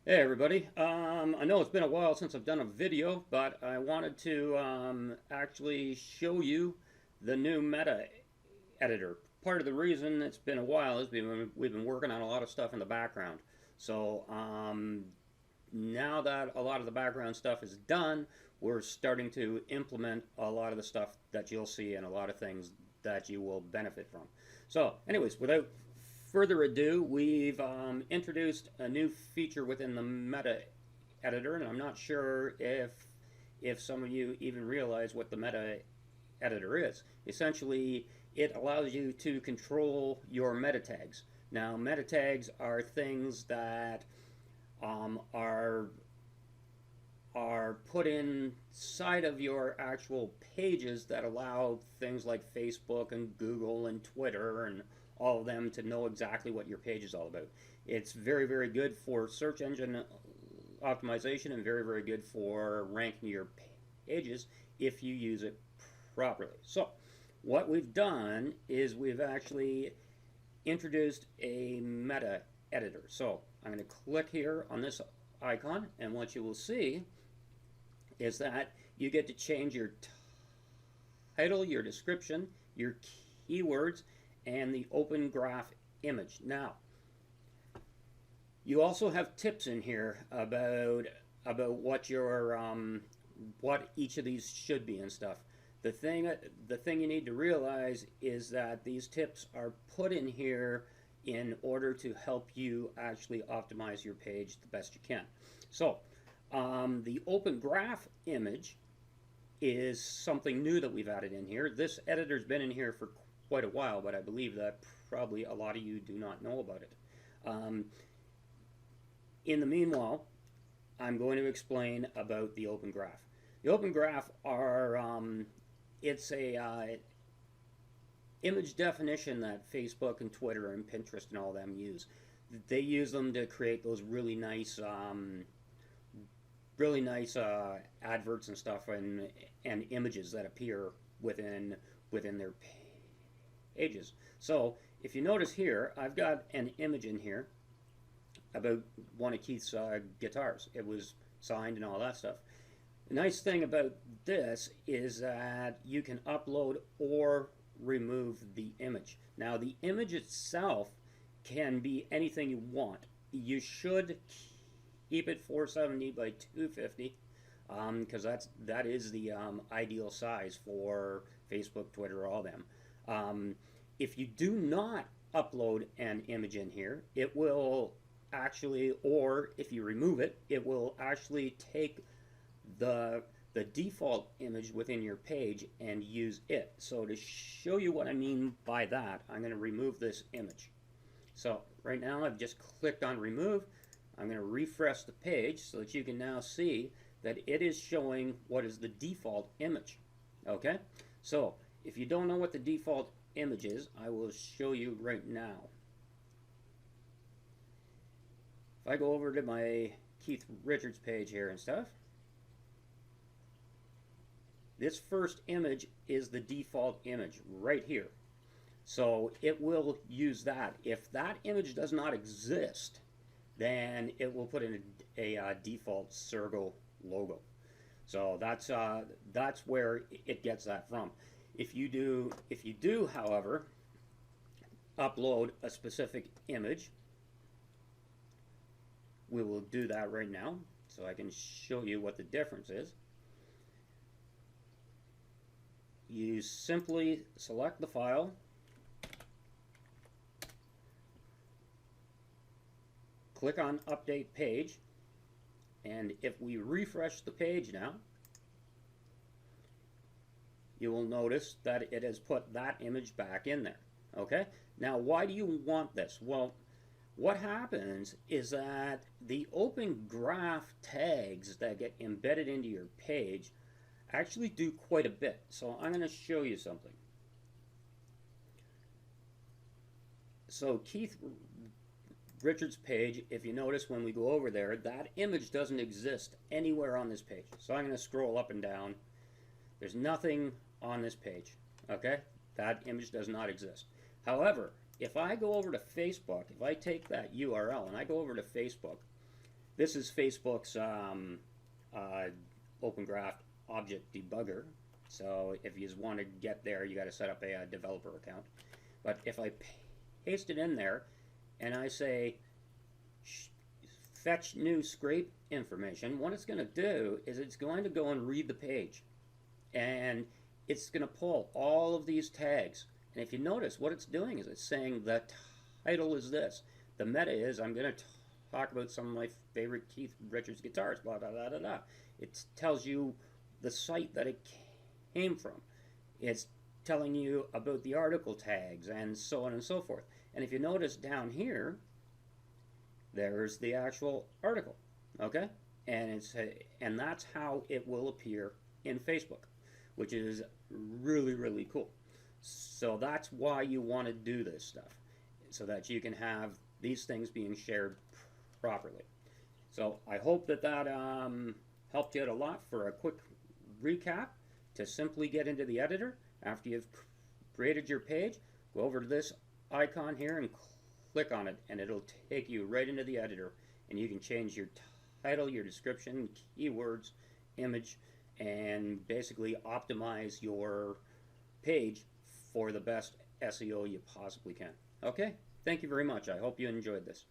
Hey everybody, I know it's been a while since I've done a video, but I wanted to actually show you the new meta editor. Part of the reason it's been a while is we've been working on a lot of stuff in the background. So now that a lot of the background stuff is done, we're starting to implement a lot of the stuff that you'll see and a lot of things that you will benefit from. So anyways, without further ado, we've introduced a new feature within the meta editor, and I'm not sure if some of you even realize what the meta editor is. Essentially, it allows you to control your meta tags. Now, meta tags are things that are put inside of your actual pages that allow things like Facebook and Google and Twitter and all of them to know exactly what your page is all about. It's very, very good for search engine optimization and very, very good for ranking your pages if you use it properly. So, what we've done is we've actually introduced a meta editor. So, I'm going to click here on this icon, and what you will see is that you get to change your title, your description, your keywords, and the open graph image. Now, you also have tips in here about what each of these should be and stuff. The thing you need to realize is that these tips are put in here in order to help you actually optimize your page the best you can. So, the open graph image is something new that we've added in here. This editor's been in here for quite a while, but I believe that probably a lot of you do not know about it. In the meanwhile, I'm going to explain about the open graph. The open graph it's a image definition that Facebook and Twitter and Pinterest and all them use. They use them to create those really nice adverts and stuff and images that appear within their pages. So if you notice here, I've got an image in here about one of Keith's guitars. It was signed and all that stuff. The nice thing about this is that you can upload or remove the image. Now the image itself can be anything you want. You should keep it 470 by 250 because that is the ideal size for Facebook, Twitter, all them. If you do not upload an image in here, it will actually, or if you remove it, it will actually take the default image within your page and use it. So to show you what I mean by that, I'm going to remove this image. So right now I've just clicked on remove. I'm going to refresh the page so that you can now see that it is showing what is the default image. Okay? So if you don't know what the default image is, I will show you right now. If I go over to my Keith Richards page here and stuff, this first image is the default image right here. So it will use that. If that image does not exist, then it will put in a default Sirgo logo. So that's where it gets that from. If you do, however, upload a specific image, we will do that right now, so I can show you what the difference is. You simply select the file, click on Update Page, and if we refresh the page now, you will notice that it has put that image back in there. Okay? Now, why do you want this? Well, what happens is that the open graph tags that get embedded into your page actually do quite a bit. So I'm going to show you something. So Keith Richards' page, if you notice when we go over there, that image doesn't exist anywhere on this page. So I'm going to scroll up and down. There's nothing on this page. Okay? That image does not exist. However, if I go over to Facebook, if I take that URL and I go over to Facebook, This is Facebook's uh, Open Graph Object Debugger. So if you want to get there, you got to set up a developer account. But if I paste it in there and I say fetch new scrape information, what it's going to do is it's going to go and read the page. And it's going to pull all of these tags. And if you notice, what it's doing is it's saying the title is this. The meta is I'm going to talk about some of my favorite Keith Richards guitars, blah, blah, blah, blah, blah. It tells you the site that it came from. It's telling you about the article tags and so on and so forth. And if you notice down here, there's the actual article, okay? And that's how it will appear in Facebook, which is really, really cool. So that's why you want to do this stuff, so that you can have these things being shared properly. So I hope that helped you out a lot. For a quick recap, to simply get into the editor after you've created your page, go over to this icon here and click on it, and it'll take you right into the editor, and you can change your title, your description, keywords, image, and basically optimize your page for the best SEO you possibly can. Okay, thank you very much. I hope you enjoyed this.